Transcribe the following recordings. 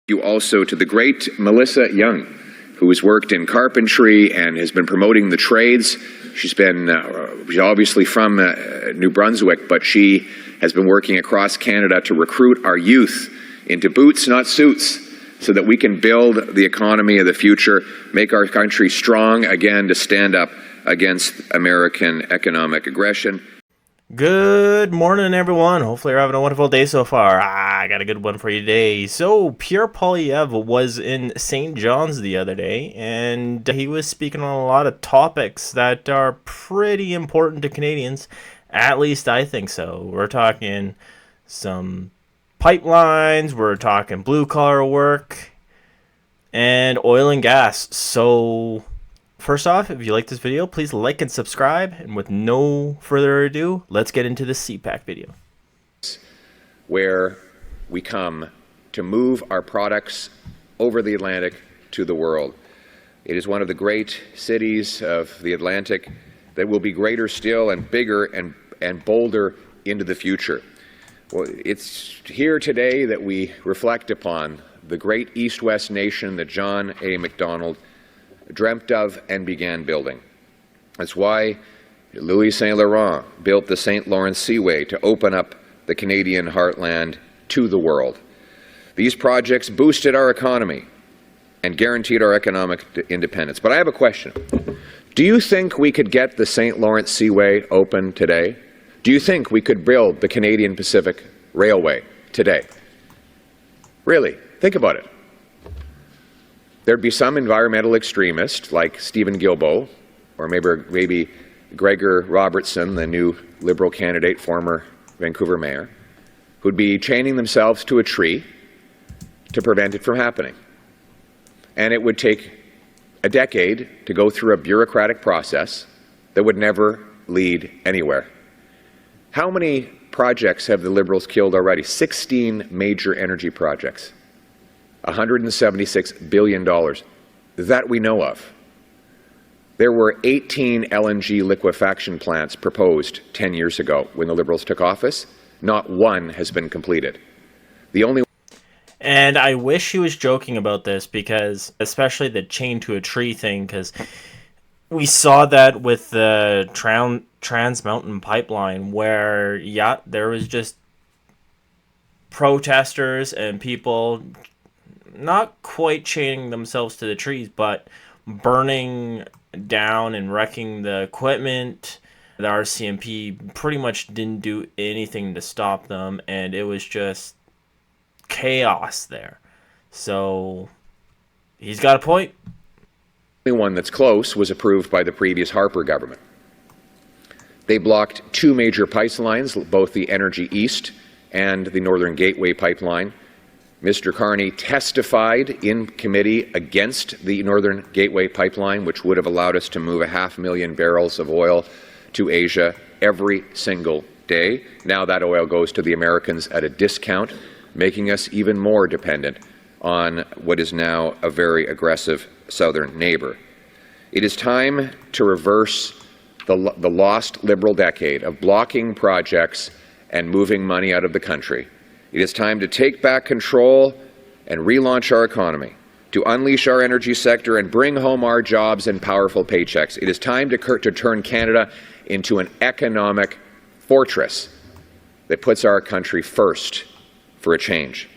You also to the great Melissa Young, who has worked in carpentry and has been promoting the trades. She's obviously from New Brunswick, but she has been working across Canada to recruit our youth into boots, not suits, so that we can build the economy of the future, make our country strong again to stand up against American economic aggression. Good morning, everyone. Hopefully you're having a wonderful day so far. I got a good one for you today. So, Pierre Poilievre was in St. John's the other day, and he was speaking on a lot of topics that are pretty important to Canadians. At least I think so. We're talking some pipelines, we're talking blue-collar work, and oil and gas. So, first off, if you like this video, please like and subscribe. And with no further ado, let's get into this CPAC video. Where we come to move our products over the Atlantic to the world. It is one of the great cities of the Atlantic that will be greater still and bigger and bolder into the future. Well, it's here today that we reflect upon the great East-West nation that John A. Macdonald dreamt of and began building. That's why Louis Saint Laurent built the St. Lawrence Seaway to open up the Canadian heartland to the world. These projects boosted our economy and guaranteed our economic independence. But I have a question. Do you think we could get the St. Lawrence Seaway open today? Do you think we could build the Canadian Pacific Railway today? Really? Think about it. There'd be some environmental extremist like Stephen Guilbeault, or maybe Gregor Robertson, the new Liberal candidate, former Vancouver mayor, who'd be chaining themselves to a tree to prevent it from happening. And it would take a decade to go through a bureaucratic process that would never lead anywhere. How many projects have the Liberals killed already? 16 major energy projects. $176 billion that we know of. There were 18 LNG liquefaction plants proposed 10 years ago when the Liberals took office. Not one has been completed. The only And I wish he was joking about this, because especially the chain to a tree thing, because we saw that with the Trans Mountain Pipeline, where, yeah, there was just protesters and people not quite chaining themselves to the trees, but burning down and wrecking the equipment. The RCMP pretty much didn't do anything to stop them, and it was just chaos there. So he's got a point. The only one that's close was approved by the previous Harper government. They blocked two major pipelines, both the Energy East and the Northern Gateway pipeline. Mr. Carney testified in committee against the Northern Gateway pipeline, which would have allowed us to move 500,000 barrels of oil to Asia every single day. Now that oil goes to the Americans at a discount, making us even more dependent on what is now a very aggressive southern neighbor. It is time to reverse the lost Liberal decade of blocking projects and moving money out of the country. It is time to take back control and relaunch our economy, to unleash our energy sector and bring home our jobs and powerful paychecks. It is time to turn Canada into an economic fortress that puts our country first for a change.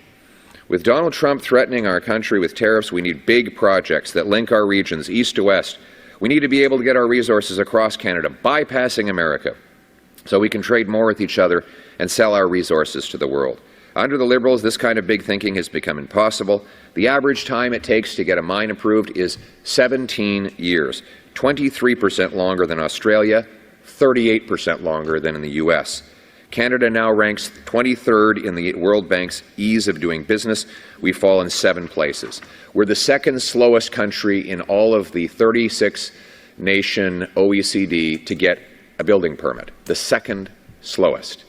With Donald Trump threatening our country with tariffs, we need big projects that link our regions east to west. We need to be able to get our resources across Canada, bypassing America, so we can trade more with each other and sell our resources to the world. Under the Liberals, this kind of big thinking has become impossible. The average time it takes to get a mine approved is 17 years, 23% longer than Australia, 38% longer than in the US. Canada now ranks 23rd in the World Bank's ease of doing business. We fall in 7 places. We're the second slowest country in all of the 36-nation OECD to get a building permit, the second slowest.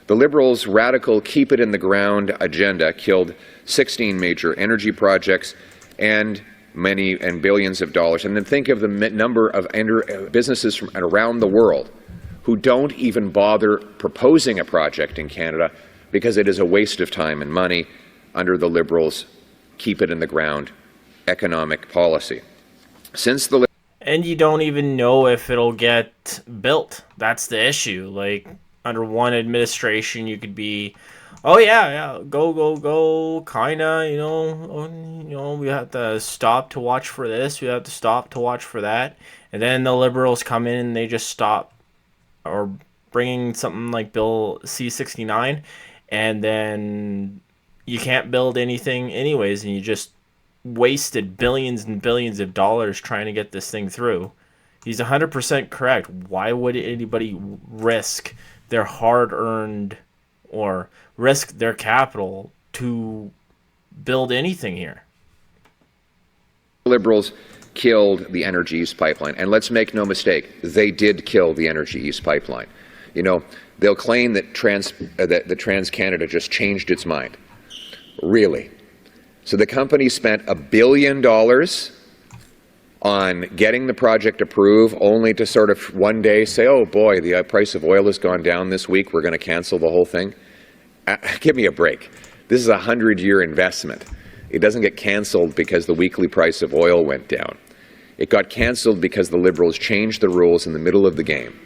The Liberals' radical keep-it-in-the-ground agenda killed 16 major energy projects and billions of dollars. And then think of the number of businesses from around the world who don't even bother proposing a project in Canada because it is a waste of time and money under the Liberals' keep it in the ground economic policy. Since the And you don't even know if it'll get built. That's the issue. Like, under one administration, you could be, oh yeah, go, kinda, we have to stop to watch for this. We have to stop to watch for that. And then the Liberals come in and they just stop, or bringing something like Bill C-69, and then you can't build anything anyways, and you just wasted billions and billions of dollars trying to get this thing through. He's 100% correct. Why would anybody risk their hard-earned or risk their capital to build anything here? Liberals killed the Energy East pipeline, and let's make no mistake, they did kill the Energy East pipeline. They'll claim that TransCanada just changed its mind. Really? So the company spent $1 billion on getting the project approved, only to sort of one day say, oh boy, the price of oil has gone down this week, we're going to cancel the whole thing. Give me a break. This is a 100-year investment. It doesn't get canceled because the weekly price of oil went down. It got canceled because the Liberals changed the rules in the middle of the game.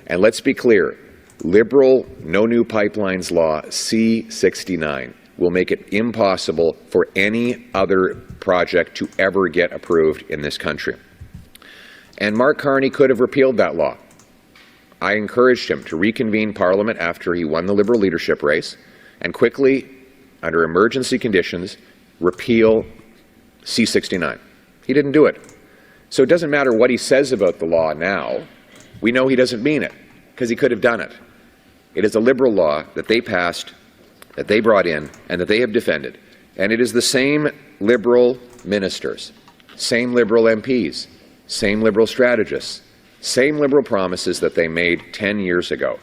And let's be clear, Liberal No New Pipelines Law C-69 will make it impossible for any other project to ever get approved in this country. And Mark Carney could have repealed that law. I encouraged him to reconvene Parliament after he won the Liberal leadership race and quickly, under emergency conditions, repeal C-69. He didn't do it. So it doesn't matter what he says about the law now. We know he doesn't mean it, because he could have done it. It is a Liberal law that they passed, that they brought in, and that they have defended. And it is the same Liberal ministers, same Liberal MPs, same Liberal strategists, same Liberal promises that they made 10 years ago.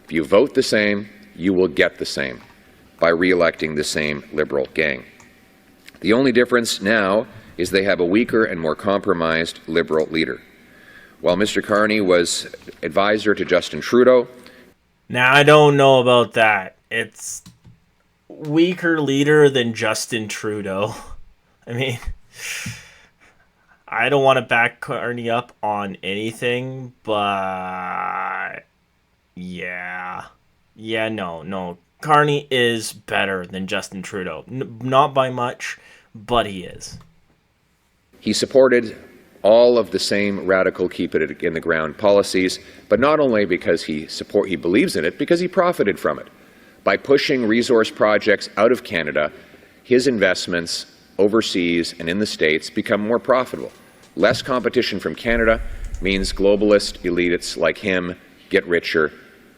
If you vote the same, you will get the same by re-electing the same Liberal gang. The only difference now is they have a weaker and more compromised Liberal leader. While Mr. Carney was advisor to Justin Trudeau. Now, I don't know about that. It's weaker leader than Justin Trudeau. I mean, I don't want to back Carney up on anything, but yeah, no. Carney is better than Justin Trudeau. Not by much, but he is. He supported all of the same radical keep it in the ground policies, but not only because he believes in it, because he profited from it. By pushing resource projects out of Canada, his investments overseas and in the States become more profitable. Less competition from Canada means globalist elites like him get richer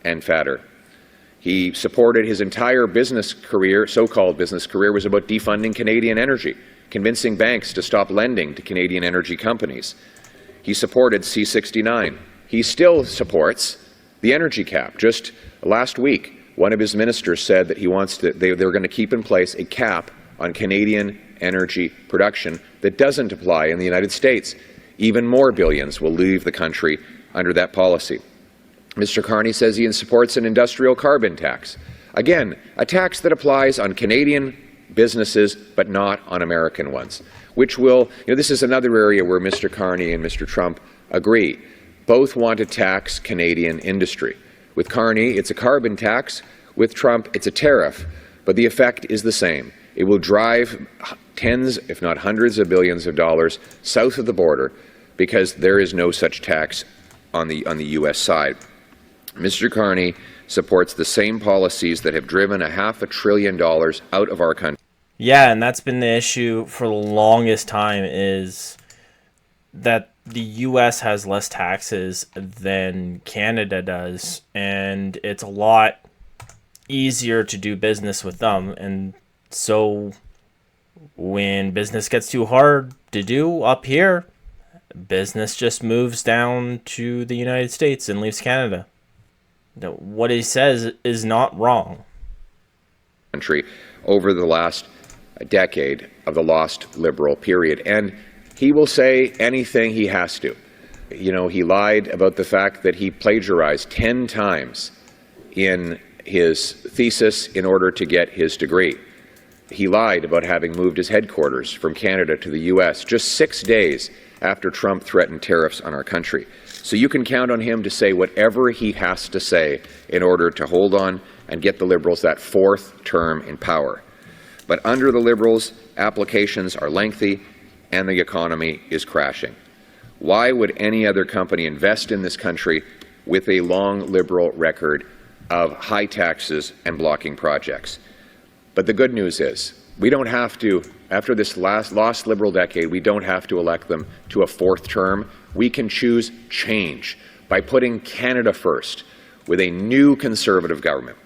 and fatter. He supported his entire business career, so-called business career, was about defunding Canadian energy, convincing banks to stop lending to Canadian energy companies. He supported C-69. He still supports the energy cap. Just last week, one of his ministers said that they're going to keep in place a cap on Canadian energy production that doesn't apply in the United States. Even more billions will leave the country under that policy. Mr. Carney says he supports an industrial carbon tax. Again, a tax that applies on Canadian businesses but not on American ones, which will, this is another area where Mr. Carney and Mr. Trump agree. Both want to tax Canadian industry. With Carney, it's a carbon tax. With Trump, it's a tariff. But the effect is the same. It will drive tens, if not hundreds of billions of dollars south of the border because there is no such tax on the U.S. side. Mr. Carney supports the same policies that have driven $500 billion out of our country. Yeah, and that's been the issue for the longest time, is that the U.S. has less taxes than Canada does, and it's a lot easier to do business with them. And so when business gets too hard to do up here, business just moves down to the United States and leaves Canada. What he says is not wrong. Country over the last decade of the lost Liberal period, and he will say anything he has to. He lied about the fact that he plagiarized 10 times in his thesis in order to get his degree. He lied about having moved his headquarters from Canada to the U.S. just 6 days after Trump threatened tariffs on our country. So you can count on him to say whatever he has to say in order to hold on and get the Liberals that fourth term in power. But under the Liberals, applications are lengthy and the economy is crashing. Why would any other company invest in this country with a long Liberal record of high taxes and blocking projects? But the good news is, we don't have to, after this lost Liberal decade, we don't have to elect them to a fourth term. We can choose change by putting Canada first with a new Conservative government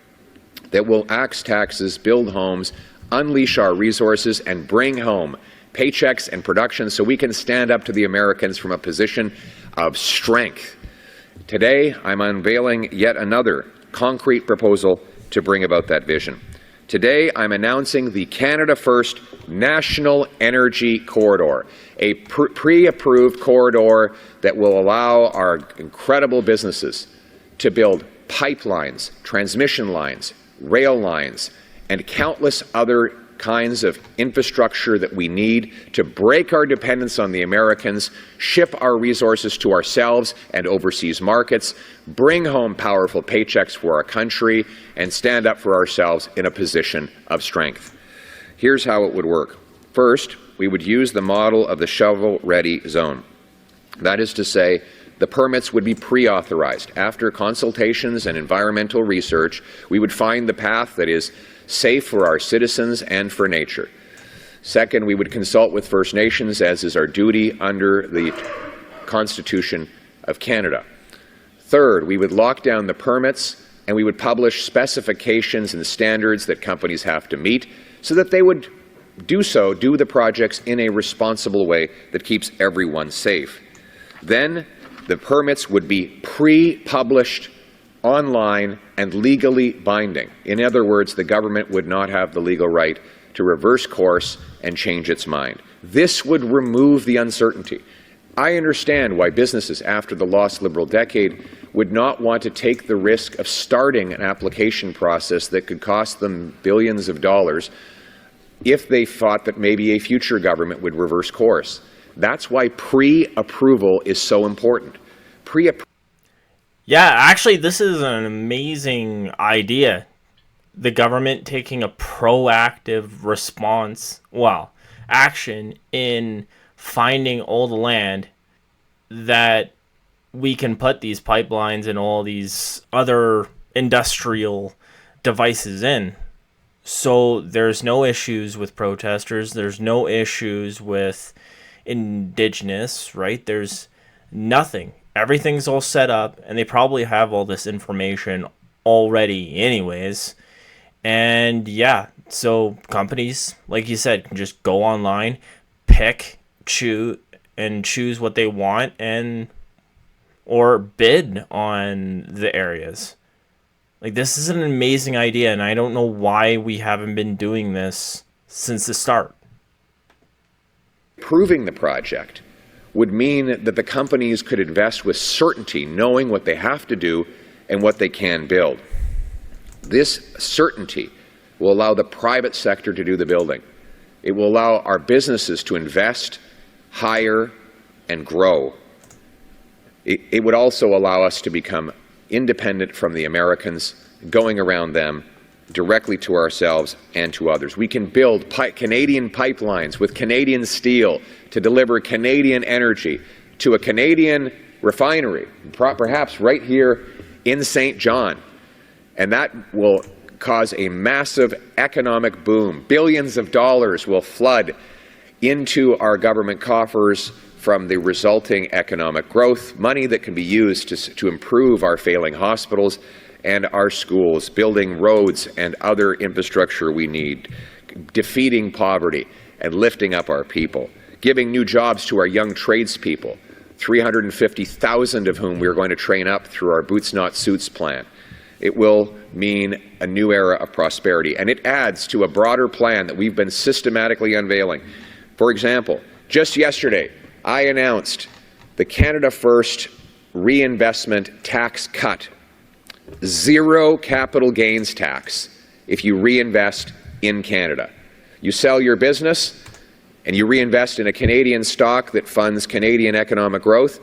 that will axe taxes, build homes, unleash our resources, and bring home paychecks and production so we can stand up to the Americans from a position of strength. Today, I'm unveiling yet another concrete proposal to bring about that vision. Today, I'm announcing the Canada First National Energy Corridor, a pre-approved corridor that will allow our incredible businesses to build pipelines, transmission lines, rail lines, and countless other kinds of infrastructure that we need to break our dependence on the Americans, ship our resources to ourselves and overseas markets, bring home powerful paychecks for our country, and stand up for ourselves in a position of strength. Here's how it would work. First, we would use the model of the shovel-ready zone. That is to say, the permits would be pre-authorized. After consultations and environmental research, we would find the path that is safe for our citizens and for nature. Second, we would consult with First Nations, as is our duty under the Constitution of Canada. Third, we would lock down the permits and we would publish specifications and standards that companies have to meet so that they would do the projects in a responsible way that keeps everyone safe. Then the permits would be pre-published online and legally binding. In other words, the government would not have the legal right to reverse course and change its mind. This would remove the uncertainty. I understand why businesses after the lost Liberal decade would not want to take the risk of starting an application process that could cost them billions of dollars if they thought that maybe a future government would reverse course. That's why pre-approval is so important. Yeah, actually, this is an amazing idea. The government taking a proactive action in finding all the land that we can put these pipelines and all these other industrial devices in. So there's no issues with protesters. There's no issues with Indigenous, right? There's nothing. Everything's all set up, and they probably have all this information already anyways. And yeah, so companies, like you said, can just go online, choose what they want, or bid on the areas. Like, this is an amazing idea, and I don't know why we haven't been doing this since the start. Approving the project would mean that the companies could invest with certainty, knowing what they have to do and what they can build. This certainty will allow the private sector to do the building. It will allow our businesses to invest, hire, and grow. It would also allow us to become independent from the Americans, going around them directly to ourselves and to others. We can build Canadian pipelines with Canadian steel to deliver Canadian energy to a Canadian refinery, perhaps right here in St. John. And that will cause a massive economic boom. Billions of dollars will flood into our government coffers from the resulting economic growth, money that can be used to improve our failing hospitals and our schools, building roads and other infrastructure we need, defeating poverty and lifting up our people, giving new jobs to our young tradespeople, 350,000 of whom we are going to train up through our Boots Not Suits plan. It will mean a new era of prosperity, and it adds to a broader plan that we've been systematically unveiling. For example, just yesterday, I announced the Canada First reinvestment tax cut. Zero capital gains tax if you reinvest in Canada. You sell your business and you reinvest in a Canadian stock that funds Canadian economic growth,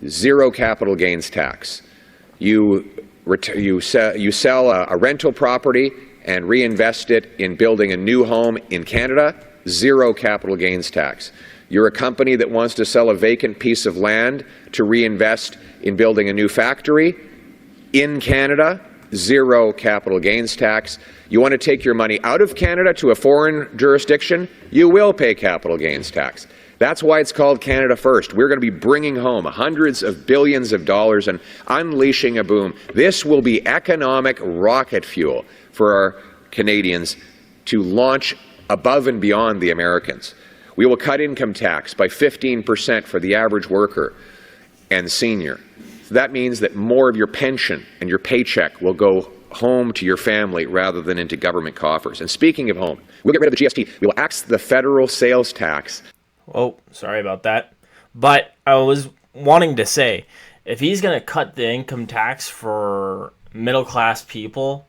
zero capital gains tax. You sell a rental property and reinvest it in building a new home in Canada, zero capital gains tax. You're a company that wants to sell a vacant piece of land to reinvest in building a new factory in Canada, zero capital gains tax. You want to take your money out of Canada to a foreign jurisdiction, you will pay capital gains tax. That's why it's called Canada First. We're going to be bringing home hundreds of billions of dollars and unleashing a boom. This will be economic rocket fuel for our Canadians to launch above and beyond the Americans. We will cut income tax by 15% for the average worker and senior. So that means that more of your pension and your paycheck will go home to your family rather than into government coffers. And speaking of home, we'll get rid of the GST. We will axe the federal sales tax. Oh, sorry about that. But I was wanting to say, if he's going to cut the income tax for middle-class people,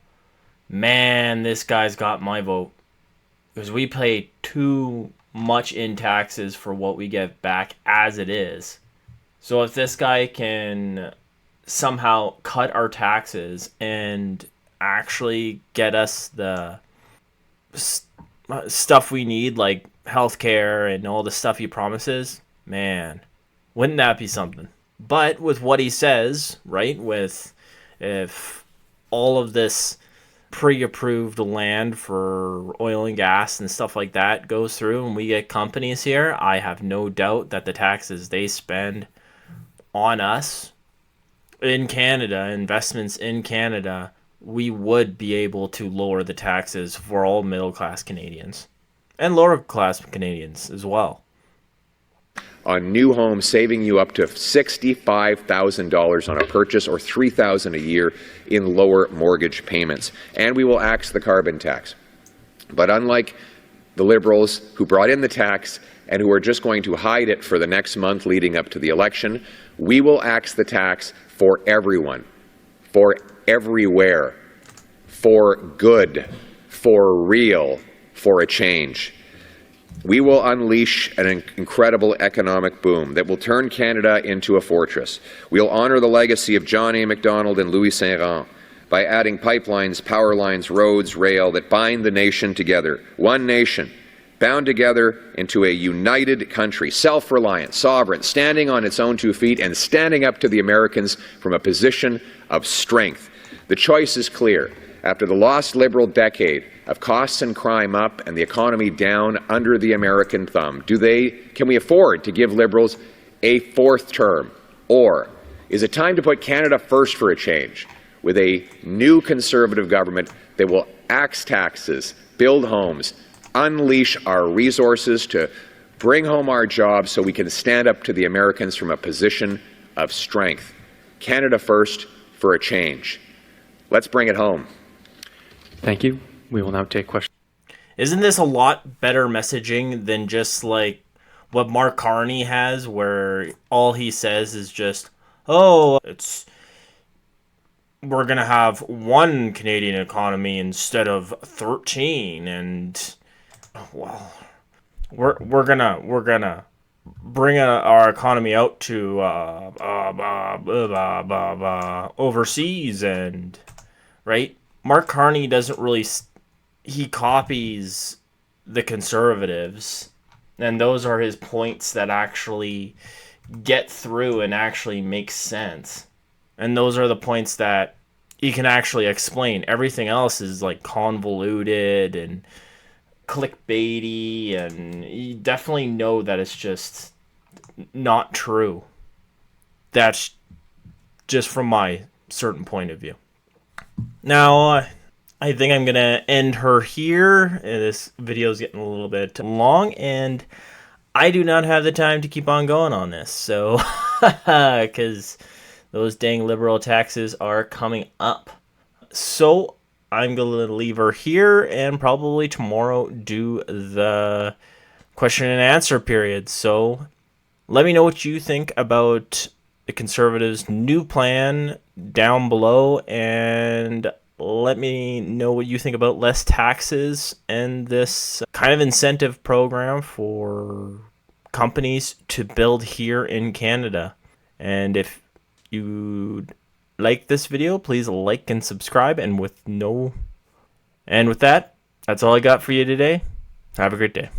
man, this guy's got my vote. Because we pay too much in taxes for what we get back as it is. So if this guy can somehow cut our taxes and actually get us the stuff we need, like healthcare and all the stuff he promises, man, wouldn't that be something? But with what he says, right, with if all of this pre-approved land for oil and gas and stuff like that goes through and we get companies here, I have no doubt that the taxes they spend on us in Canada, investments in Canada, we would be able to lower the taxes for all middle-class Canadians and lower-class Canadians as well. On new homes, saving you up to $65,000 on a purchase or $3,000 a year in lower mortgage payments. And we will axe the carbon tax. But unlike the Liberals who brought in the tax and who are just going to hide it for the next month leading up to the election, we will axe the tax for everyone, for everywhere, for good, for real, for a change. We will unleash an incredible economic boom that will turn Canada into a fortress. We'll honor the legacy of John A. Macdonald and Louis Saint-Rand by adding pipelines, power lines, roads, rail that bind the nation together. One nation, bound together into a united country, self-reliant, sovereign, standing on its own 2 feet and standing up to the Americans from a position of strength. The choice is clear. After the lost Liberal decade of costs and crime up and the economy down under the American thumb, can we afford to give Liberals a 4th term? Or is it time to put Canada first for a change with a new Conservative government that will axe taxes, build homes, unleash our resources to bring home our jobs so we can stand up to the Americans from a position of strength? Canada first for a change. Let's bring it home. Thank you. We will now take questions. Isn't this a lot better messaging than just like what Mark Carney has, where all he says is just, oh, we're going to have one Canadian economy instead of 13, and well, we're gonna bring our economy out to overseas, and right. Mark Carney doesn't really, he copies the Conservatives, and those are his points that actually get through and actually make sense. And those are the points that he can actually explain. Everything else is like convoluted and clickbaity, and you definitely know that it's just not true. That's just from my certain point of view. Now, I think I'm going to end her here. This video is getting a little bit long, and I do not have the time to keep on going on this. So, because those dang Liberal taxes are coming up. So, I'm going to leave her here and probably tomorrow do the question and answer period. So, let me know what you think about the Conservatives' new plan down below, and let me know what you think about less taxes and this kind of incentive program for companies to build here in Canada. And if you like this video, please like and subscribe. And with that, that's all I got for you today. Have a great day.